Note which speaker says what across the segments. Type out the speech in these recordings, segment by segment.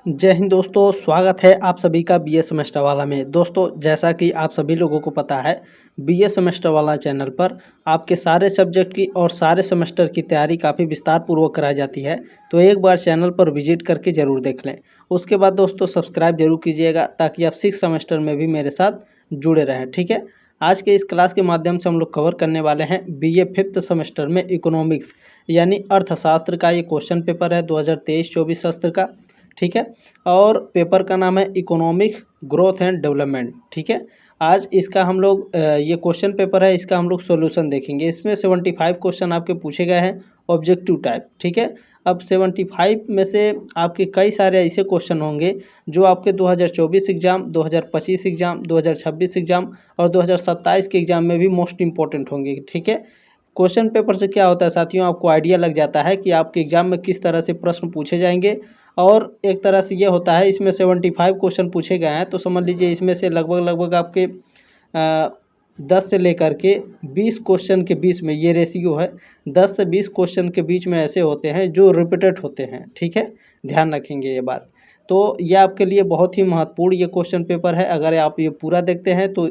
Speaker 1: जय हिंद दोस्तों, स्वागत है आप सभी का बीए सेमेस्टर वाला में। दोस्तों, जैसा कि आप सभी लोगों को पता है, बीए सेमेस्टर वाला चैनल पर आपके सारे सब्जेक्ट की और सारे सेमेस्टर की तैयारी काफ़ी विस्तार पूर्वक कराई जाती है। तो एक बार चैनल पर विजिट करके ज़रूर देख लें। उसके बाद दोस्तों सब्सक्राइब जरूर कीजिएगा ताकि आप 6 सेमेस्टर में भी मेरे साथ जुड़े रहें। ठीक है, आज के इस क्लास के माध्यम से हम लोग कवर करने वाले हैं बीए 5th सेमेस्टर में इकोनॉमिक्स यानी अर्थशास्त्र का ये क्वेश्चन पेपर है 2023-24 सत्र का। ठीक है, और पेपर का नाम है इकोनॉमिक ग्रोथ एंड डेवलपमेंट। ठीक है, आज इसका हम लोग ये क्वेश्चन पेपर है, इसका हम लोग सॉल्यूशन देखेंगे। इसमें 75 क्वेश्चन आपके पूछे गए हैं ऑब्जेक्टिव टाइप। ठीक है, अब 75 में से आपके कई सारे ऐसे क्वेश्चन होंगे जो आपके 2024 एग्ज़ाम, 2025 एग्ज़ाम, 2026 एग्ज़ाम और 2027 के एग्ज़ाम में भी मोस्ट इंपॉर्टेंट होंगे। ठीक है, क्वेश्चन पेपर से क्या होता है साथियों, आपको आइडिया लग जाता है कि आपके एग्ज़ाम में किस तरह से प्रश्न पूछे जाएंगे। और एक तरह से ये होता है, इसमें 75 क्वेश्चन पूछे गए हैं तो समझ लीजिए इसमें से लगभग आपके 10 से लेकर के 20 क्वेश्चन के बीच में ये रेशियो है। 10 से 20 क्वेश्चन के बीच में ऐसे होते हैं जो रिपीटेड होते हैं। ठीक है, ध्यान रखेंगे ये बात। तो ये आपके लिए बहुत ही महत्वपूर्ण ये क्वेश्चन पेपर है। अगर आप ये पूरा देखते हैं तो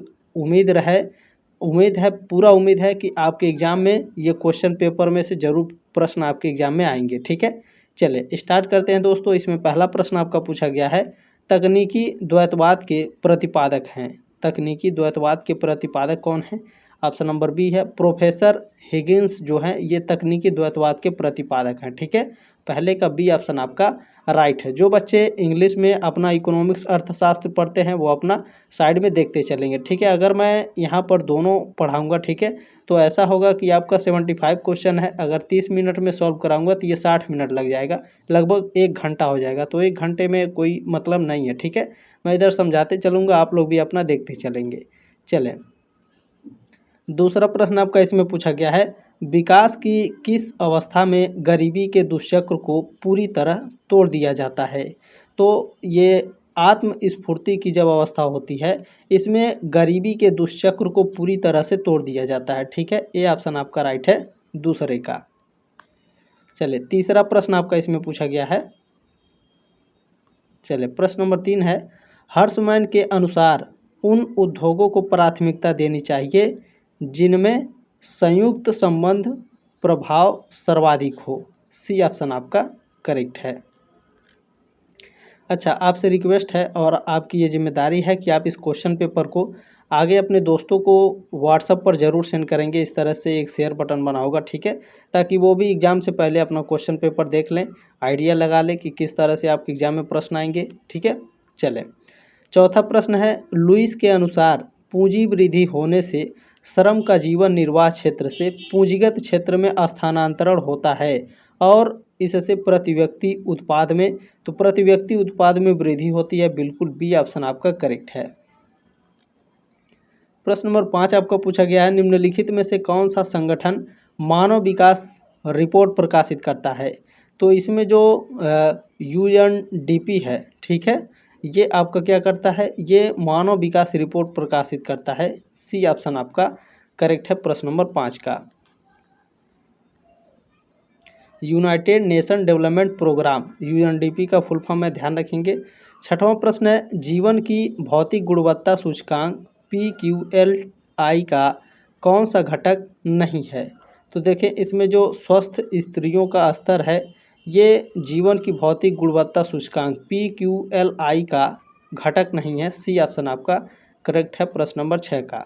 Speaker 1: पूरा उम्मीद है कि आपके एग्ज़ाम में ये क्वेश्चन पेपर में से ज़रूर प्रश्न आपके एग्ज़ाम में आएंगे। ठीक है, चलिए स्टार्ट करते हैं दोस्तों। इसमें पहला प्रश्न आपका पूछा गया है, तकनीकी द्वैतवाद के प्रतिपादक हैं। तकनीकी द्वैतवाद के प्रतिपादक कौन हैं? ऑप्शन नंबर बी है प्रोफेसर हिगिंस जो हैं ये तकनीकी द्वैतवाद के प्रतिपादक हैं। ठीक है, पहले का बी ऑप्शन आपका राइट है। जो बच्चे इंग्लिश में अपना इकोनॉमिक्स अर्थशास्त्र पढ़ते हैं वो अपना साइड में देखते चलेंगे। ठीक है, अगर मैं यहाँ पर दोनों पढ़ाऊँगा, ठीक है, तो ऐसा होगा कि आपका 75 क्वेश्चन है, अगर 30 मिनट में सॉल्व कराऊंगा तो ये 60 मिनट लग जाएगा, लगभग 1 घंटा हो जाएगा। तो 1 घंटे में कोई मतलब नहीं है। ठीक है, मैं इधर समझाते चलूँगा, आप लोग भी अपना देखते चलेंगे। चलें, दूसरा प्रश्न आपका इसमें पूछा गया है, विकास की किस अवस्था में गरीबी के दुष्चक्र को पूरी तरह तोड़ दिया जाता है? तो ये आत्म स्फूर्ति की जब अवस्था होती है, इसमें गरीबी के दुष्चक्र को पूरी तरह से तोड़ दिया जाता है। ठीक है, ये ऑप्शन आपका राइट है दूसरे का। चलिए, तीसरा प्रश्न आपका इसमें पूछा गया है। चलिए, प्रश्न नंबर 3 है, हर्षमैन के अनुसार उन उद्योगों को प्राथमिकता देनी चाहिए जिनमें संयुक्त संबंध प्रभाव सर्वाधिक हो। सी ऑप्शन आपका करेक्ट है। अच्छा, आपसे रिक्वेस्ट है और आपकी ये जिम्मेदारी है कि आप इस क्वेश्चन पेपर को आगे अपने दोस्तों को व्हाट्सएप पर ज़रूर सेंड करेंगे। इस तरह से एक शेयर बटन बना होगा, ठीक है, ताकि वो भी एग्ज़ाम से पहले अपना क्वेश्चन पेपर देख लें, आइडिया लगा लें कि किस तरह से आपके एग्ज़ाम में प्रश्न आएंगे। ठीक है, चलें, चौथा प्रश्न है, लुईस के अनुसार पूंजी वृद्धि होने से श्रम का जीवन निर्वाह क्षेत्र से पूंजीगत क्षेत्र में स्थानांतरण होता है और इससे प्रति व्यक्ति उत्पाद में, तो प्रति व्यक्ति उत्पाद में वृद्धि होती है। बिल्कुल बी ऑप्शन आपका करेक्ट है। प्रश्न नंबर 5 आपका पूछा गया है, निम्नलिखित में से कौन सा संगठन मानव विकास रिपोर्ट प्रकाशित करता है? तो इसमें जो यूएनडीपी है, ठीक है, ये आपका क्या करता है, ये मानव विकास रिपोर्ट प्रकाशित करता है। सी ऑप्शन आपका करेक्ट है प्रश्न नंबर 5 का। United Nation Development Programme, UNDP का फुल फॉर्म में ध्यान रखेंगे। छठवां प्रश्न है, जीवन की भौतिक गुणवत्ता सूचकांक PQLI का कौन सा घटक नहीं है? तो देखें, इसमें जो स्वस्थ स्त्रियों का स्तर है, ये जीवन की भौतिक गुणवत्ता सूचकांक PQLI का घटक नहीं है। सी ऑप्शन आपका करेक्ट है प्रश्न नंबर 6 का।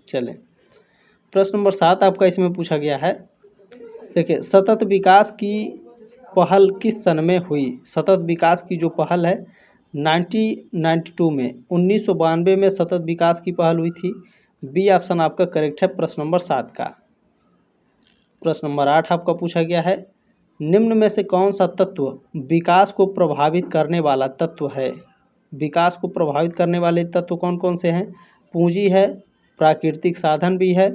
Speaker 1: चलें, प्रश्न नंबर 7 आपका इसमें पूछा गया है, देखिए, सतत विकास की पहल किस सन में हुई? सतत विकास की जो पहल है 1992 में, 1992 में सतत विकास की पहल हुई थी। बी ऑप्शन आपका करेक्ट है प्रश्न नंबर 7 का। प्रश्न नंबर 8 आपका पूछा गया है, निम्न में से कौन सा तत्व विकास को प्रभावित करने वाला तत्व है? विकास को प्रभावित करने वाले तत्व कौन कौन से हैं? पूंजी है, प्राकृतिक साधन भी है,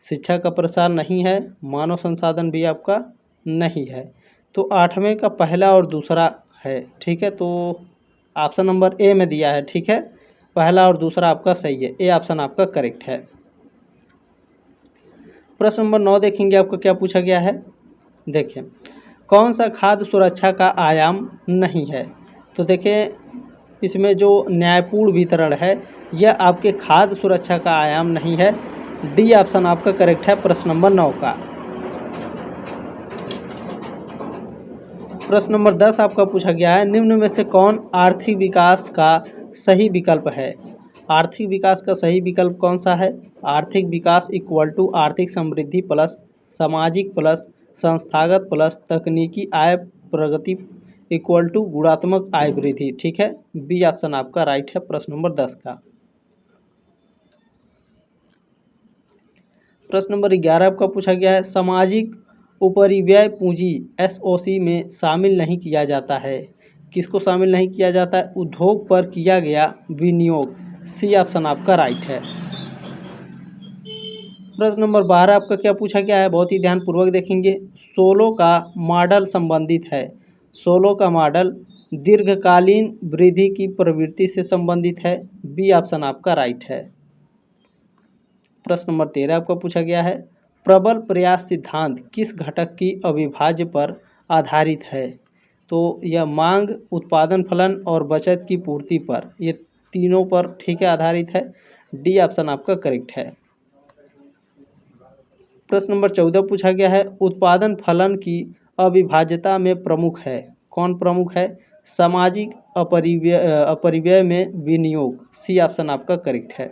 Speaker 1: शिक्षा का प्रसार नहीं है, मानव संसाधन भी आपका नहीं है। तो 8वें का पहला और दूसरा है। ठीक है, तो ऑप्शन नंबर ए में दिया है। ठीक है, पहला और दूसरा आपका सही है, ए ऑप्शन आपका करेक्ट है। प्रश्न नंबर 9 देखेंगे, आपका क्या पूछा गया है, देखिए, कौन सा खाद्य सुरक्षा का आयाम नहीं है? तो देखिए, इसमें जो न्यायपूर्ण वितरण है यह आपके खाद्य सुरक्षा का आयाम नहीं है। डी ऑप्शन आपका करेक्ट है प्रश्न नंबर 9 का। प्रश्न नंबर 10 आपका पूछा गया है, निम्न में से कौन आर्थिक विकास का सही विकल्प है? आर्थिक विकास का सही विकल्प कौन सा है? आर्थिक विकास इक्वल टू आर्थिक समृद्धि प्लस सामाजिक प्लस संस्थागत प्लस तकनीकी आय प्रगति इक्वल टू गुणात्मक आय वृद्धि। ठीक है, बी ऑप्शन आपका राइट है प्रश्न नंबर 10 का। प्रश्न नंबर 11 आपका पूछा गया है, सामाजिक उपरिव्यय पूंजी एसओसी में शामिल नहीं किया जाता है। किसको शामिल नहीं किया जाता है? उद्योग पर किया गया विनियोग। सी ऑप्शन आपका राइट है। प्रश्न नंबर 12 आपका क्या पूछा गया है, बहुत ही ध्यानपूर्वक देखेंगे। सोलो का मॉडल संबंधित है। सोलो का मॉडल दीर्घकालीन वृद्धि की प्रवृत्ति से संबंधित है। बी ऑप्शन आपका राइट है। प्रश्न नंबर 13 आपका पूछा गया है, प्रबल प्रयास सिद्धांत किस घटक की अविभाज्य पर आधारित है? तो यह मांग, उत्पादन फलन और बचत की पूर्ति पर, ये तीनों पर ठीक है आधारित है। डी ऑप्शन आपका करेक्ट है। प्रश्न नंबर 14 पूछा गया है, उत्पादन फलन की अविभाज्यता में प्रमुख है। कौन प्रमुख है? सामाजिक अपरिव्यय में विनियोग। सी ऑप्शन आपका करेक्ट है।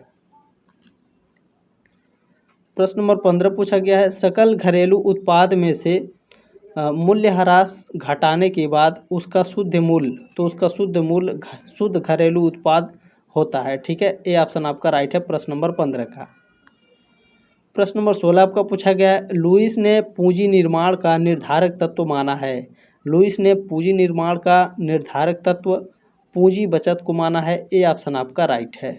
Speaker 1: प्रश्न नंबर 15 पूछा गया है, सकल घरेलू उत्पाद में से मूल्यह्रास घटाने के बाद उसका शुद्ध मूल्य, तो उसका शुद्ध मूल्य शुद्ध घरेलू उत्पाद होता है। ठीक है, ए ऑप्शन आपका राइट है प्रश्न नंबर 15 का। प्रश्न नंबर 16 आपका पूछा गया है, लुईस ने पूंजी निर्माण का निर्धारक तत्व माना है। लुईस ने पूंजी निर्माण का निर्धारक तत्व पूंजी बचत को माना है। ए ऑप्शन आपका राइट है।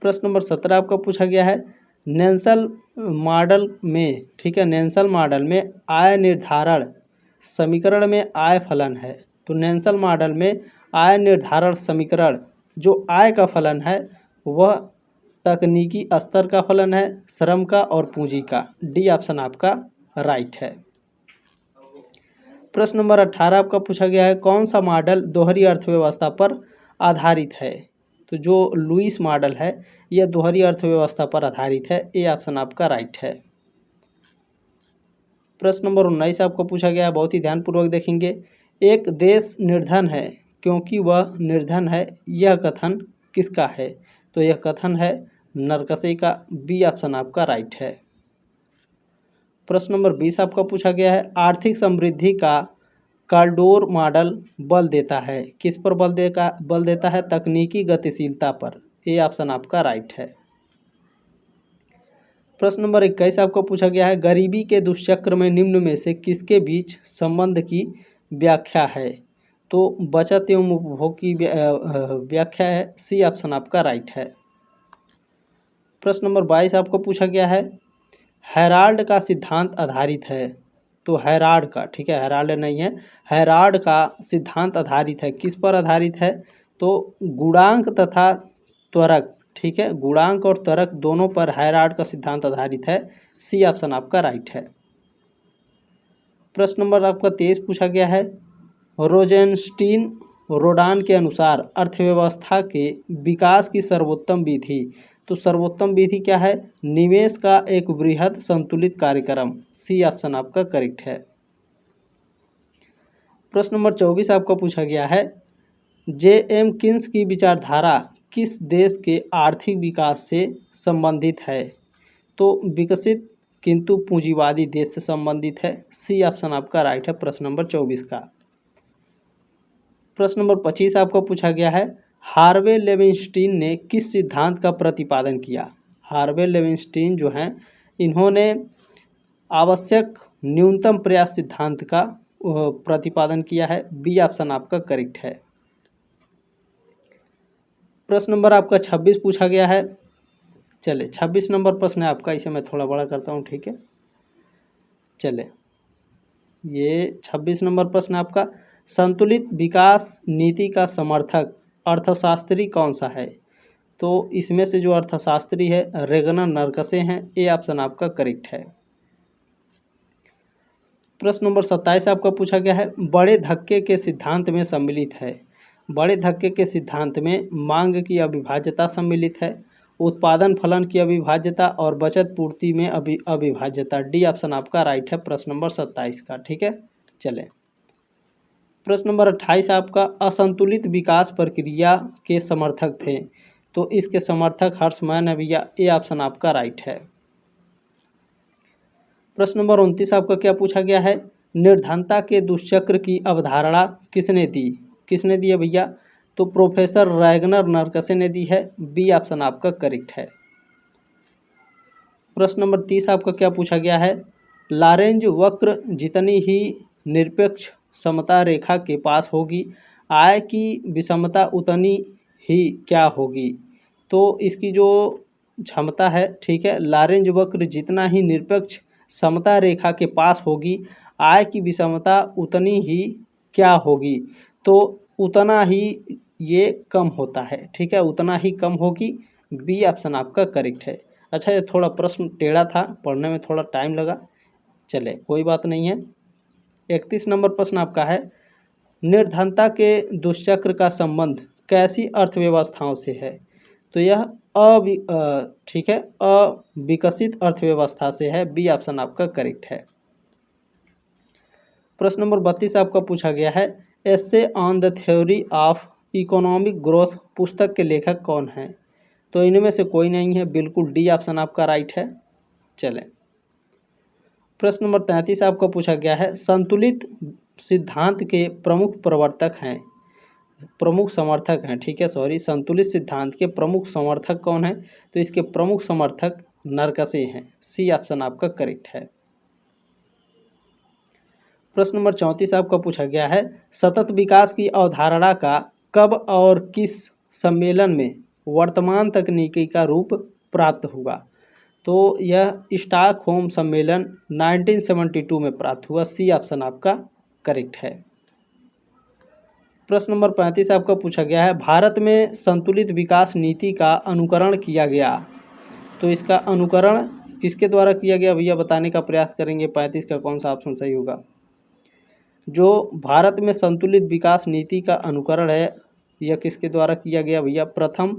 Speaker 1: प्रश्न नंबर 17 आपका पूछा गया है, नेल्सन मॉडल में, ठीक है, नेल्सन मॉडल में आय निर्धारण समीकरण में आय फलन है। तो नेल्सन मॉडल में आय निर्धारण समीकरण, जो आय का फलन है वह तकनीकी स्तर का फलन है, श्रम का और पूंजी का। डी ऑप्शन आपका राइट है। प्रश्न नंबर 18 आपका पूछा गया है, कौन सा मॉडल दोहरी अर्थव्यवस्था पर आधारित है? तो जो लुईस मॉडल है यह दोहरी अर्थव्यवस्था पर आधारित है। ए ऑप्शन आपका राइट है। प्रश्न नंबर 19 आपको पूछा गया है, बहुत ही ध्यानपूर्वक देखेंगे। एक देश निर्धन है क्योंकि वह निर्धन है, यह कथन किसका है? तो यह कथन है नरकसे का। बी ऑप्शन आपका राइट है। प्रश्न नंबर 20 आपका पूछा गया है, आर्थिक समृद्धि का काल्डोर मॉडल बल देता है। किस पर बल देता है? तकनीकी गतिशीलता पर। ए ऑप्शन आपका राइट है। प्रश्न नंबर 21 आपको पूछा गया है, गरीबी के दुष्चक्र में निम्न में से किसके बीच संबंध की व्याख्या है? तो बचत एवं उपभोग की व्याख्या है। सी ऑप्शन आपका राइट है। प्रश्न नंबर 22 आपको पूछा गया है, हेराल्ड का सिद्धांत आधारित है। तो हेराल्ड का, ठीक है, हेराल्ड नहीं है, हेराल्ड का सिद्धांत आधारित है। किस पर आधारित है? तो गुणांक तथा त्वरक, ठीक है, गुणांक और त्वरक दोनों पर हेराल्ड का सिद्धांत आधारित है। सी ऑप्शन आपका राइट है। प्रश्न नंबर आपका 23 पूछा गया है, रोजेनस्टीन रोडान के अनुसार अर्थव्यवस्था के विकास की सर्वोत्तम विधि। तो सर्वोत्तम विधि क्या है? निवेश का एक वृहद संतुलित कार्यक्रम। सी ऑप्शन आपका करेक्ट है। प्रश्न नंबर 24 आपका पूछा गया है, जे.एम. किन्स की विचारधारा किस देश के आर्थिक विकास से संबंधित है? तो विकसित किंतु पूंजीवादी देश से संबंधित है। सी ऑप्शन आपका राइट है प्रश्न नंबर 24 का। प्रश्न नंबर 25 आपको पूछा गया है, हार्वे लेविनस्टीन ने किस सिद्धांत का प्रतिपादन किया? हार्वे लेविनस्टीन जो हैं इन्होंने आवश्यक न्यूनतम प्रयास सिद्धांत का प्रतिपादन किया है। बी ऑप्शन आपका करेक्ट है। प्रश्न नंबर आपका 26 पूछा गया है। चले 26 नंबर प्रश्न है आपका, इसे मैं थोड़ा बड़ा करता हूँ, ठीक है। चले, ये 26 नंबर प्रश्न आपका, संतुलित विकास नीति का समर्थक अर्थशास्त्री कौन सा है? तो इसमें से जो अर्थशास्त्री है रेगनर नरकसे हैं। ए ऑप्शन आपका करेक्ट है। प्रश्न नंबर 27 आपका पूछा गया है, बड़े धक्के के सिद्धांत में सम्मिलित है। बड़े धक्के के सिद्धांत में मांग की अविभाज्यता सम्मिलित है, उत्पादन फलन की अविभाज्यता और बचत पूर्ति में अविभाज्यता। डी ऑप्शन आपका राइट है प्रश्न नंबर 27 का। ठीक है, चलें। प्रश्न नंबर 28 आपका, असंतुलित विकास प्रक्रिया के समर्थक थे। तो इसके समर्थक हर्षमैन है भैया, ए ऑप्शन आपका राइट है। प्रश्न नंबर 29 आपका क्या पूछा गया है, निर्धनता के दुष्चक्र की अवधारणा किसने दी। किसने दी है भैया, तो प्रोफेसर रैगनर नरकसे ने दी है। बी ऑप्शन आपका करेक्ट है। प्रश्न नंबर 30 आपका क्या पूछा गया है, लॉरेंज वक्र जितनी ही निरपेक्ष समता रेखा के पास होगी, आय की विषमता उतनी ही क्या होगी। तो इसकी जो क्षमता है, ठीक है, लॉरेंज वक्र जितना ही निरपेक्ष समता रेखा के पास होगी, आय की विषमता उतनी ही क्या होगी। तो उतना ही ये कम होता है। ठीक है, उतना ही कम होगी। बी ऑप्शन आपका करेक्ट है। अच्छा, ये थोड़ा प्रश्न टेढ़ा था, पढ़ने में थोड़ा टाइम लगा, चले कोई बात नहीं है। 31 नंबर प्रश्न आपका है, निर्धनता के दुष्चक्र का संबंध कैसी अर्थव्यवस्थाओं से है। तो यह ठीक है, अविकसित अर्थव्यवस्था से है। बी ऑप्शन आपका करेक्ट है। प्रश्न नंबर 32 आपका पूछा गया है, essay on the theory of economic growth पुस्तक के लेखक कौन हैं। तो इनमें से कोई नहीं है, बिल्कुल डी ऑप्शन आपका राइट है। चलें। प्रश्न नंबर 33 आपका पूछा गया है, संतुलित सिद्धांत के प्रमुख प्रवर्तक हैं, प्रमुख समर्थक हैं। ठीक है, सॉरी, संतुलित सिद्धांत के प्रमुख समर्थक कौन है। तो इसके प्रमुख समर्थक नरकसे हैं। सी ऑप्शन आपका करेक्ट है। प्रश्न नंबर 34 आपका पूछा गया है, सतत विकास की अवधारणा का कब और किस सम्मेलन में वर्तमान तकनीकी का रूप प्राप्त हुआ। तो यह स्टॉकहोम सम्मेलन 1972 में प्राप्त हुआ। सी ऑप्शन आपका करेक्ट है। प्रश्न नंबर 35 आपका पूछा गया है, भारत में संतुलित विकास नीति का अनुकरण किया गया। तो इसका अनुकरण किसके द्वारा किया गया भैया, बताने का प्रयास करेंगे। 35 का कौन सा ऑप्शन सही होगा। जो भारत में संतुलित विकास नीति का अनुकरण है, यह किसके द्वारा किया गया भैया, प्रथम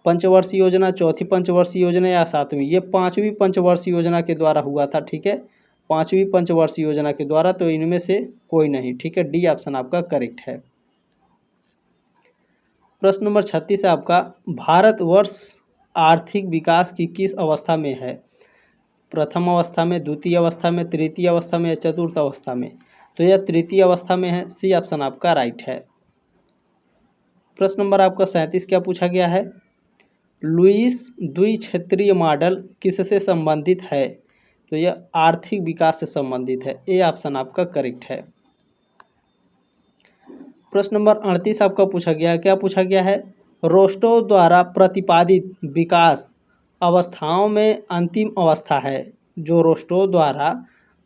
Speaker 1: पंचवर्षीय योजना, चौथी पंचवर्षीय योजना या सातवीं। ये पांचवी पंचवर्षीय योजना के द्वारा हुआ था। ठीक है, पांचवी पंचवर्षीय योजना के द्वारा। तो इनमें से कोई नहीं। ठीक है, डी ऑप्शन आपका करेक्ट है। प्रश्न नंबर 36 आपका, भारतवर्ष आर्थिक विकास की किस अवस्था में है। प्रथम अवस्था में, द्वितीय अवस्था में, तृतीय अवस्था में या चतुर्थ अवस्था में। तो यह तृतीय अवस्था में है। सी ऑप्शन आपका राइट है। प्रश्न नंबर आपका 37 क्या पूछा गया है, लुईस द्विक्षेत्रीय मॉडल किससे संबंधित है। तो यह आर्थिक विकास से संबंधित है। ए ऑप्शन आपका करेक्ट है। प्रश्न नंबर 38 आपका पूछा गया है, क्या पूछा गया है, रोस्टो द्वारा प्रतिपादित विकास अवस्थाओं में अंतिम अवस्था है। जो रोस्टो द्वारा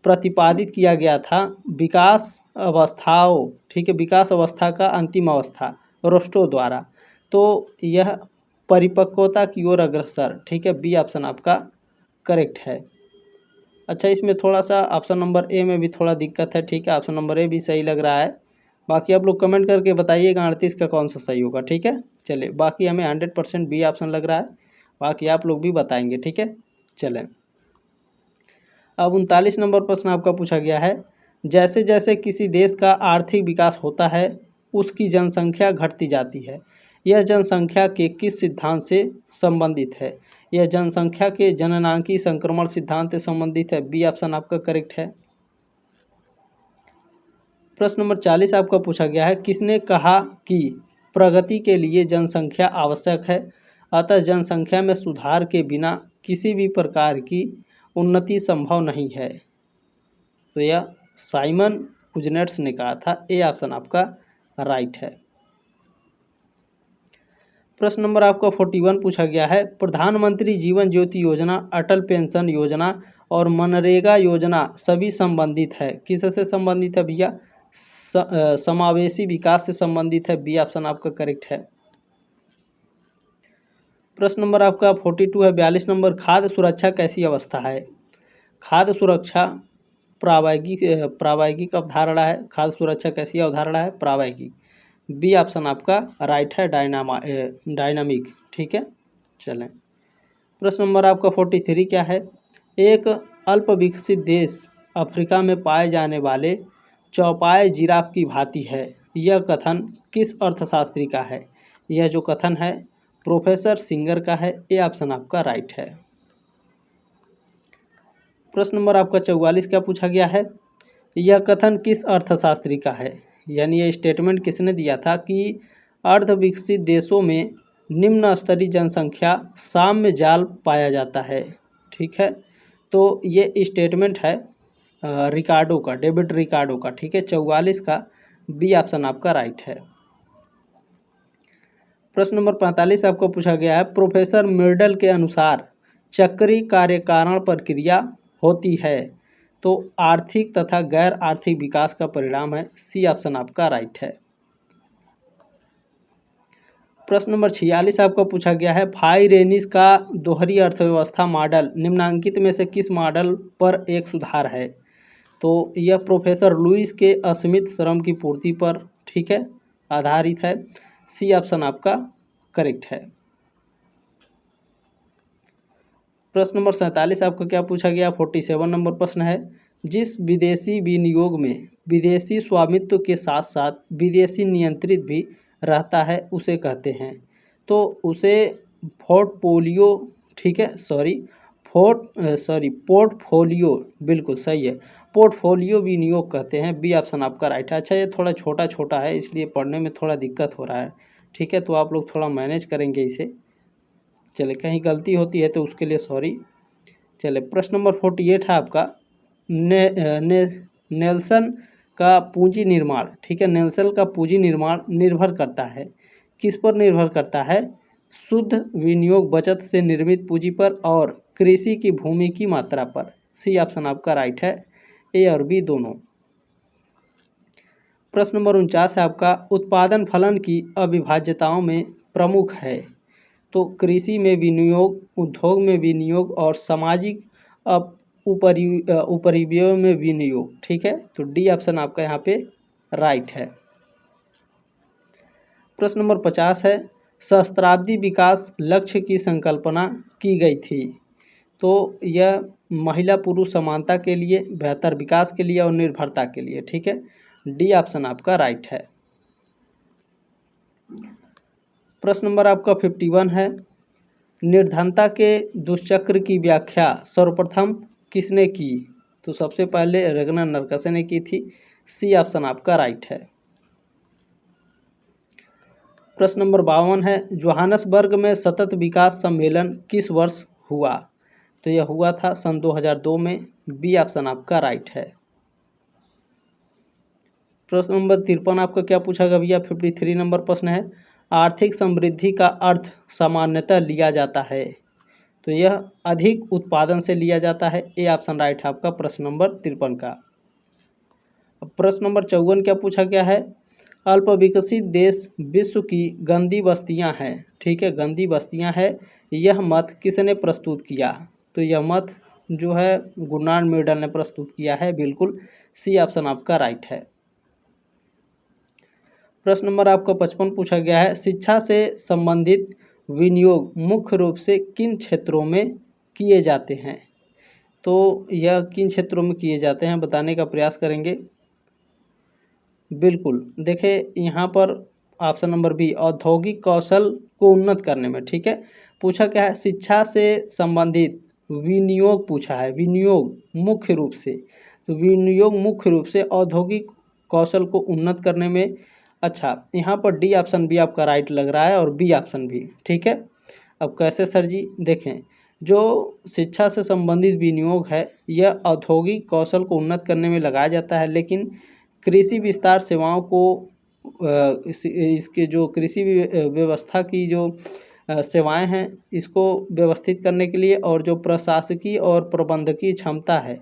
Speaker 1: प्रतिपादित किया गया था विकास अवस्थाओं, ठीक है, विकास अवस्था का अंतिम अवस्था रोस्टो द्वारा। तो यह परिपक्वता की ओर अग्रसर। ठीक है, बी ऑप्शन आपका करेक्ट है। अच्छा, इसमें थोड़ा सा ऑप्शन नंबर ए में भी थोड़ा दिक्कत है। ठीक है, ऑप्शन नंबर ए भी सही लग रहा है। बाकी आप लोग कमेंट करके बताइएगा 38 का कौन सा सही होगा। ठीक है, चलिए, बाकी हमें 100% बी ऑप्शन लग रहा है। बाकी आप लोग भी बताएंगे। ठीक है, चलें। अब 39 नंबर प्रश्न आपका पूछा गया है, जैसे जैसे किसी देश का आर्थिक विकास होता है उसकी जनसंख्या घटती जाती है। यह जनसंख्या के किस सिद्धांत से संबंधित है। यह जनसंख्या के जननांकी संक्रमण सिद्धांत से संबंधित है। बी ऑप्शन आपका करेक्ट है। प्रश्न नंबर 40 आपका पूछा गया है, किसने कहा कि प्रगति के लिए जनसंख्या आवश्यक है, अतः जनसंख्या में सुधार के बिना किसी भी प्रकार की उन्नति संभव नहीं है। तो यह साइमन कुजनेट्स ने कहा था। ए ऑप्शन आपका राइट है। प्रश्न नंबर आपका 41 पूछा गया है, प्रधानमंत्री जीवन ज्योति योजना, अटल पेंशन योजना और मनरेगा योजना सभी संबंधित है। किससे संबंधित है भैया, समावेशी विकास से संबंधित है। बी ऑप्शन आपका करेक्ट है। प्रश्न नंबर आपका 42 है। 42 नंबर, खाद्य सुरक्षा कैसी अवस्था है। खाद्य सुरक्षा प्रावैगिक अवधारणा है। खाद्य सुरक्षा कैसी अवधारणा है? प्रावैगिक। बी ऑप्शन आपका राइट है, डायनामिक। ठीक है, चलें। प्रश्न नंबर आपका 43 क्या है? एक अल्प विकसित देश अफ्रीका में पाए जाने वाले चौपाए जिराफ की भांति है, यह कथन किस अर्थशास्त्री का है? यह जो कथन है प्रोफेसर सिंगर का है। ए ऑप्शन आपका राइट है। प्रश्न नंबर आपका 44 क्या पूछा गया है? यह कथन किस अर्थशास्त्री का है? यानी ये स्टेटमेंट किसने दिया था कि अर्ध विकसित देशों में निम्न स्तरीय जनसंख्या साम्य जाल पाया जाता है। ठीक है, तो ये स्टेटमेंट है रिकार्डो का, डेविड रिकार्डो का। ठीक है, 44 का बी ऑप्शन आपका राइट है। प्रश्न नंबर 45 आपको पूछा गया है, प्रोफेसर मिर्डल के अनुसार चक्रीय कार्यकारण प्रक्रिया होती है तो आर्थिक तथा गैर आर्थिक विकास का परिणाम है। सी ऑप्शन आपका राइट है। प्रश्न नंबर 46 आपको पूछा गया है, फाई रेनिस का दोहरी अर्थव्यवस्था मॉडल निम्नांकित में से किस मॉडल पर एक सुधार है? तो यह प्रोफेसर लुइस के असीमित श्रम की पूर्ति पर, ठीक है, आधारित है। सी ऑप्शन आपका करेक्ट है। प्रश्न नंबर 47 आपका क्या पूछा गया? 47 नंबर प्रश्न है, जिस विदेशी विनियोग में विदेशी स्वामित्व के साथ साथ विदेशी नियंत्रित भी रहता है उसे कहते हैं। तो उसे पोर्टफोलियो, ठीक है, पोर्टफोलियो, बिल्कुल सही है, पोर्टफोलियो विनियोग कहते हैं। बी ऑप्शन आपका राइट है। अच्छा, ये थोड़ा छोटा छोटा है इसलिए पढ़ने में थोड़ा दिक्कत हो रहा है। ठीक है, तो आप लोग थोड़ा मैनेज करेंगे इसे। चले, कहीं गलती होती है तो उसके लिए सॉरी। चले, प्रश्न नंबर 48 है आपका, नेल्सन का पूंजी निर्माण, ठीक है, नेल्सन का पूंजी निर्माण निर्भर करता है, किस पर निर्भर करता है? शुद्ध विनियोग बचत से निर्मित पूंजी पर और कृषि की भूमि की मात्रा पर। सी ऑप्शन आपका राइट है, ए और बी दोनों। प्रश्न नंबर 49 है आपका, उत्पादन फलन की अविभाज्यताओं में प्रमुख है। तो कृषि में विनियोग, उद्योग में विनियोग और सामाजिक उपरिव्यय में विनियोग। ठीक है, तो डी ऑप्शन आपका यहाँ पे राइट है। प्रश्न नंबर 50 है, सहस्त्राब्दी विकास लक्ष्य की संकल्पना की गई थी। तो यह महिला पुरुष समानता के लिए, बेहतर विकास के लिए और निर्भरता के लिए। ठीक है, डी ऑप्शन आपका राइट है। प्रश्न नंबर आपका 51 है, निर्धनता के दुष्चक्र की व्याख्या सर्वप्रथम किसने की? तो सबसे पहले रगना नरकसे ने की थी। सी ऑप्शन आपका राइट है। प्रश्न नंबर 52 है, जोहानसबर्ग में सतत विकास सम्मेलन किस वर्ष हुआ? तो यह हुआ था सन 2002 में। बी ऑप्शन आपका राइट है। प्रश्न नंबर 53 आपका क्या पूछा गया भैया? 53 नंबर प्रश्न है, आर्थिक समृद्धि का अर्थ सामान्यतः लिया जाता है। तो यह अधिक उत्पादन से लिया जाता है। ए ऑप्शन राइट है आपका प्रश्न नंबर 53 का। प्रश्न नंबर 54 क्या पूछा गया है, अल्प विकसित देश विश्व की गंदी बस्तियां हैं, ठीक है, गंदी बस्तियां हैं, यह मत किसने प्रस्तुत किया? तो यह मत जो है गुरनान मिर्डल ने प्रस्तुत किया है। बिल्कुल, सी ऑप्शन आपका राइट है। प्रश्न नंबर आपका 55 पूछा गया है, शिक्षा से संबंधित विनियोग मुख्य रूप से किन क्षेत्रों में किए जाते हैं? तो यह किन क्षेत्रों में किए जाते हैं बताने का प्रयास करेंगे। बिल्कुल, देखिए यहाँ पर ऑप्शन नंबर बी, औद्योगिक कौशल को उन्नत करने में। ठीक है, पूछा क्या है, शिक्षा से संबंधित विनियोग पूछा है, विनियोग मुख्य रूप से, तो विनियोग मुख्य रूप से औद्योगिक कौशल को उन्नत करने में। अच्छा, यहाँ पर डी ऑप्शन भी आपका राइट लग रहा है और बी ऑप्शन भी। ठीक है, अब कैसे सर जी? देखें, जो शिक्षा से संबंधित विनियोग है यह औद्योगिक कौशल को उन्नत करने में लगाया जाता है, लेकिन कृषि विस्तार सेवाओं को इसके जो कृषि व्यवस्था की जो सेवाएं हैं इसको व्यवस्थित करने के लिए और जो प्रशासकीय और प्रबंधकीय क्षमता है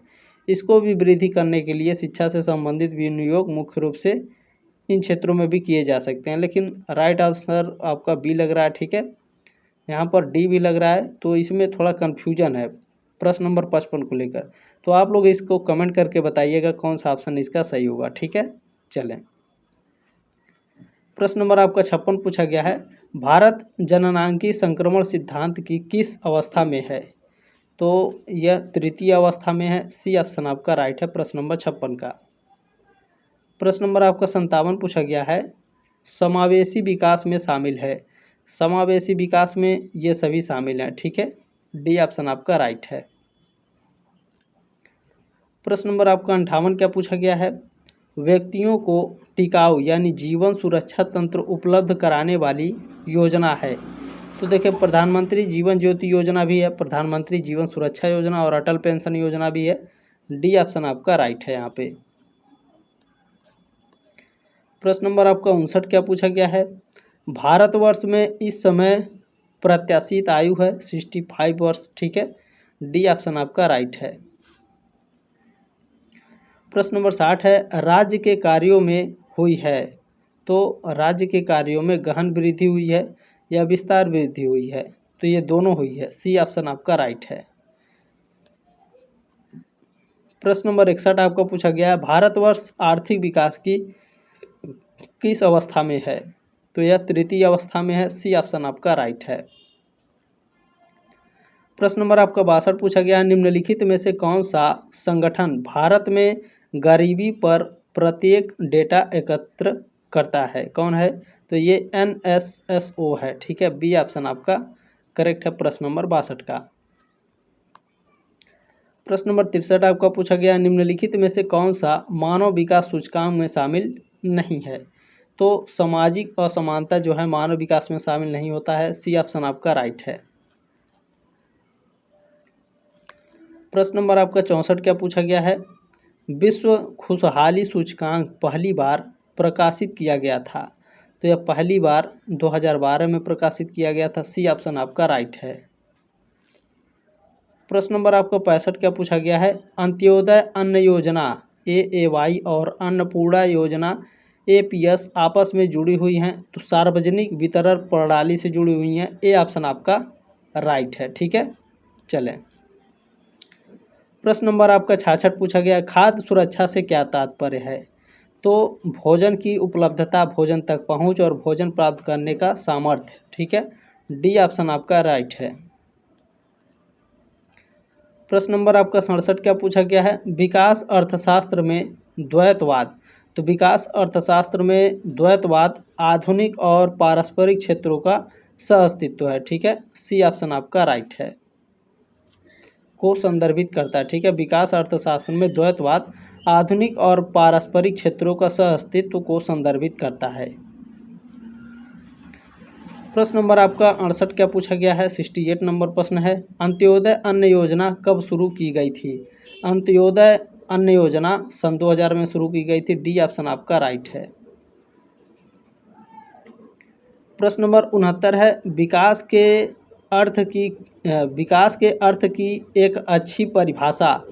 Speaker 1: इसको भी वृद्धि करने के लिए शिक्षा से संबंधित विनियोग मुख्य रूप से इन क्षेत्रों में भी किए जा सकते हैं। लेकिन राइट आंसर आपका बी लग रहा है। ठीक है, यहाँ पर डी भी लग रहा है, तो इसमें थोड़ा कन्फ्यूजन है प्रश्न नंबर 55 को लेकर। तो आप लोग इसको कमेंट करके बताइएगा कौन सा ऑप्शन इसका सही होगा। ठीक है, चलें। प्रश्न नंबर आपका 56 पूछा गया है, भारत जननांगी संक्रमण सिद्धांत की किस अवस्था में है? तो यह तृतीय अवस्था में है। सी ऑप्शन आपका राइट है प्रश्न नंबर 56 का। प्रश्न नंबर आपका 57 पूछा गया है, समावेशी विकास में शामिल है। समावेशी विकास में ये सभी शामिल हैं। ठीक है, डी ऑप्शन आपका राइट है। प्रश्न नंबर आपका 58 क्या पूछा गया है, व्यक्तियों को टिकाऊ यानी जीवन सुरक्षा तंत्र उपलब्ध कराने वाली योजना है। तो देखिए, प्रधानमंत्री जीवन ज्योति योजना भी है, प्रधानमंत्री जीवन सुरक्षा योजना और अटल पेंशन योजना भी है। डी ऑप्शन आपका राइट है यहाँ पे। प्रश्न नंबर आपका 59 क्या पूछा गया है, भारतवर्ष में इस समय प्रत्याशित आयु है 65 वर्ष। ठीक है, डी ऑप्शन आपका राइट है। प्रश्न नंबर 60 है, राज्य के कार्यों में हुई है। तो राज्य के कार्यों में गहन वृद्धि हुई है या विस्तार वृद्धि हुई है? तो ये दोनों हुई है। सी ऑप्शन आपका राइट है। प्रश्न नंबर 61 आपका पूछा गया है, भारतवर्ष आर्थिक विकास की किस अवस्था में है? तो यह तृतीय अवस्था में है। सी ऑप्शन आपका राइट है। प्रश्न नंबर आपका 62 पूछा गया है, निम्नलिखित में से कौन सा संगठन भारत में गरीबी पर प्रत्येक डेटा एकत्र करता है? कौन है? तो ये NSSO है। ठीक है, बी ऑप्शन आपका करेक्ट है प्रश्न नंबर 62 का। प्रश्न नंबर 63 आपका पूछा गया, निम्नलिखित में से कौन सा मानव विकास सूचकांक में शामिल नहीं है? तो सामाजिक असमानता जो है मानव विकास में शामिल नहीं होता है। सी ऑप्शन आपका राइट है। प्रश्न नंबर आपका 64 क्या पूछा गया है, विश्व खुशहाली सूचकांक पहली बार प्रकाशित किया गया था? तो यह पहली बार 2012 में प्रकाशित किया गया था। सी ऑप्शन आपका राइट है। प्रश्न नंबर आपका 65 क्या पूछा गया है, अंत्योदय अन्न योजना AAY और अन्नपूर्णा योजना APS आपस में जुड़ी हुई हैं तो सार्वजनिक वितरण प्रणाली से जुड़ी हुई हैं। ए ऑप्शन आपका राइट है। ठीक है, चलें। प्रश्न नंबर आपका 66 पूछा गया, खाद्य सुरक्षा से क्या तात्पर्य है? तो भोजन की उपलब्धता, भोजन तक पहुंच और भोजन प्राप्त करने का सामर्थ्य। ठीक है, डी ऑप्शन आपका राइट है। प्रश्न नंबर आपका 67 क्या पूछा गया है, विकास अर्थशास्त्र में द्वैतवाद। तो विकास अर्थशास्त्र में द्वैतवाद आधुनिक और पारस्परिक क्षेत्रों का सहअस्तित्व है। ठीक है, सी ऑप्शन आपका राइट है, को संदर्भित करता है। ठीक है, विकास अर्थशास्त्र में द्वैतवाद आधुनिक और पारस्परिक क्षेत्रों का सहअस्तित्व को संदर्भित करता है। प्रश्न नंबर आपका 68 क्या पूछा गया है, 68 नंबर प्रश्न है, अंत्योदय अन्न योजना कब शुरू की गई थी? अंत्योदय अन्न योजना सन 2000 में शुरू की गई थी। डी ऑप्शन आपका राइट है। प्रश्न नंबर 69 है, विकास के अर्थ की एक अच्छी परिभाषा।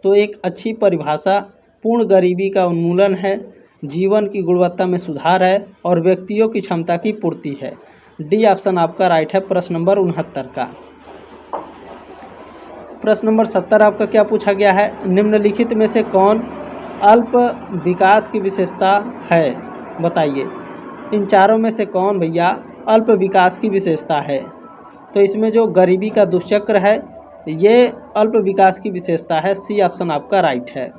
Speaker 1: तो एक अच्छी परिभाषा पूर्ण गरीबी का उन्मूलन है, जीवन की गुणवत्ता में सुधार है और व्यक्तियों की क्षमता की पूर्ति है। डी ऑप्शन आपका राइट है प्रश्न नंबर 69 का। प्रश्न नंबर 70 आपका क्या पूछा गया है, निम्नलिखित में से कौन अल्प विकास की विशेषता है? बताइए, इन चारों में से कौन भैया अल्प विकास की विशेषता है? तो इसमें जो गरीबी का दुष्चक्र है ये अल्प विकास की विशेषता है। सी ऑप्शन आपका राइट है।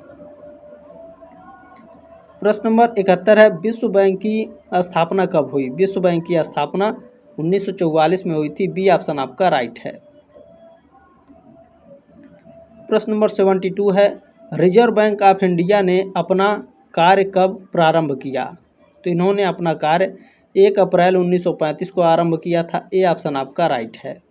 Speaker 1: प्रश्न नंबर 71 है, विश्व बैंक की स्थापना कब हुई? विश्व बैंक की स्थापना 1944 में हुई थी। बी ऑप्शन आपका राइट है। प्रश्न नंबर 72 है, रिजर्व बैंक ऑफ इंडिया ने अपना कार्य कब प्रारंभ किया? तो इन्होंने अपना कार्य 1 अप्रैल 1935 को आरंभ किया था। ए ऑप्शन आपका राइट है।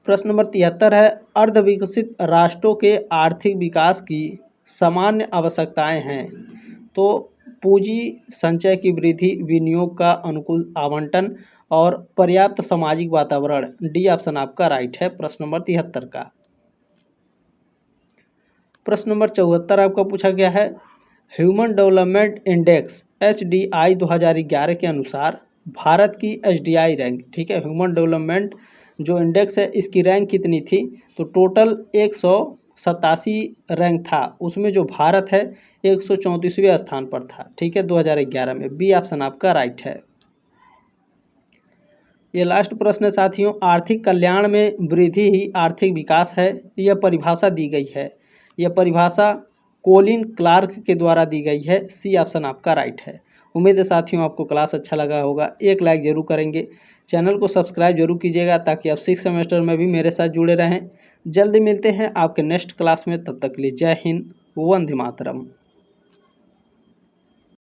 Speaker 1: प्रश्न नंबर 73 है, अर्धविकसित राष्ट्रों के आर्थिक विकास की सामान्य आवश्यकताएं हैं। तो पूंजी संचय की वृद्धि, विनियोग का अनुकूल आवंटन और पर्याप्त सामाजिक वातावरण। डी ऑप्शन आपका राइट है प्रश्न नंबर 73 का। प्रश्न नंबर 74 आपका पूछा गया है, ह्यूमन डेवलपमेंट इंडेक्स HDI 2011 के अनुसार भारत की HDI रैंक, ठीक है, ह्यूमन डेवलपमेंट जो इंडेक्स है इसकी रैंक कितनी थी, तो टोटल 187 रैंक था, उसमें जो भारत है 134वें स्थान पर था। ठीक है, 2011 में। बी ऑप्शन आपका राइट है। ये लास्ट प्रश्न है साथियों, आर्थिक कल्याण में वृद्धि ही आर्थिक विकास है, यह परिभाषा दी गई है। यह परिभाषा कोलिन क्लार्क के द्वारा दी गई है। सी ऑप्शन आपका राइट है। उम्मीद है साथियों आपको क्लास अच्छा लगा होगा, एक लाइक जरूर करेंगे, चैनल को सब्सक्राइब जरूर कीजिएगा ताकि आप 6 सेमेस्टर में भी मेरे साथ जुड़े रहें। जल्दी मिलते हैं आपके नेक्स्ट क्लास में, तब तक के लिए जय हिंद, वंदे मातरम।